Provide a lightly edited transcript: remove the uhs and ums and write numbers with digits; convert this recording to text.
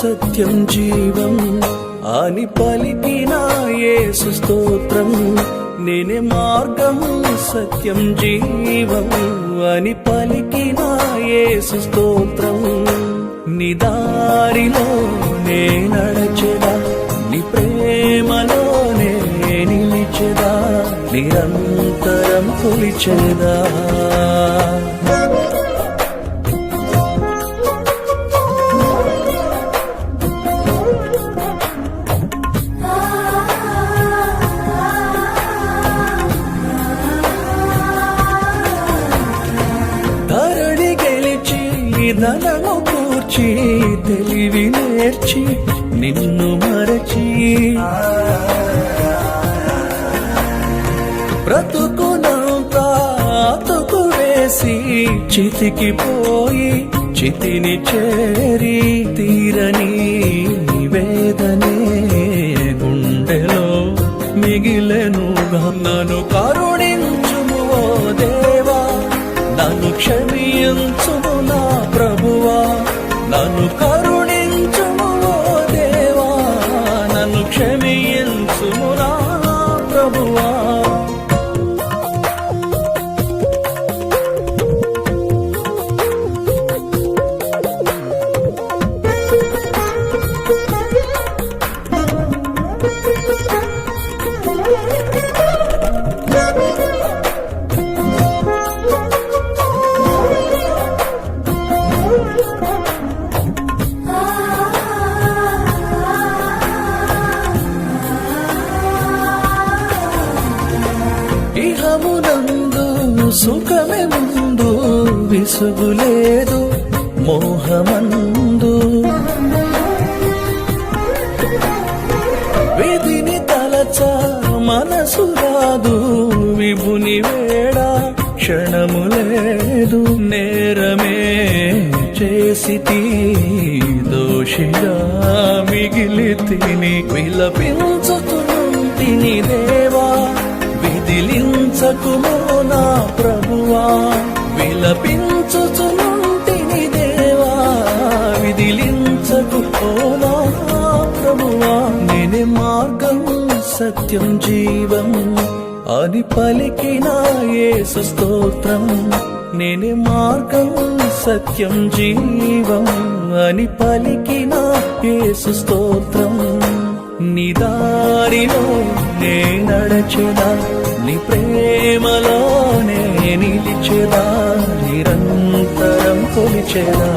సత్యం జీవం అని పలికిన యేసు స్తోత్రం. నేనే మార్గం సత్యం జీవం అని పలికిన యేసు స్తోత్రం. నీ దారిలో నే నడచెదా, నీ ప్రేమలోనే నిలిచెదా, నిరంతరం కొలిచెదా. ధరణి గెలిచి ధనము కూర్చి తెలివి నేర్చి నిన్ను మరచి బ్రతుకునంత అతుకు వేసి చితికి పోయి చితిని చేరి తీరని వేదనే గుండెలో మిగిలెనుగా. నన్ను కరుణించుము ఓ దేవా, నన్ను క్షమించుము నా ప్రభువా, నన్ను కరుణించుము ఓ దేవా, నన్ను క్షమించుము నా ప్రభువా. ఇహమునందు సుఖమే ముందు, విసుగులేదు మోహమందు. విధిని తలచ మనసు రాదు, విభుని వేడ క్షణము లేదు. నేరమే చేసితి దోషిగా మిగిలి తిని విలపించుతుంటిని దేవా, విదిలించకుమో నా ప్రభువా, విలపించుచునుంటిని దేవా, విదిలించకుమో నా ప్రభువా. నేనే మార్గం సత్యం జీవం అని పలికిన యేసు స్తోత్రం. నేనే మార్గం సత్యం జీవం అని పలికిన యేసు స్తోత్రం. నీ దారిలో నే నడచెదా, నీ ప్రేమలోనే నిలిచెదా, నిరంతరం కొలిచెదా.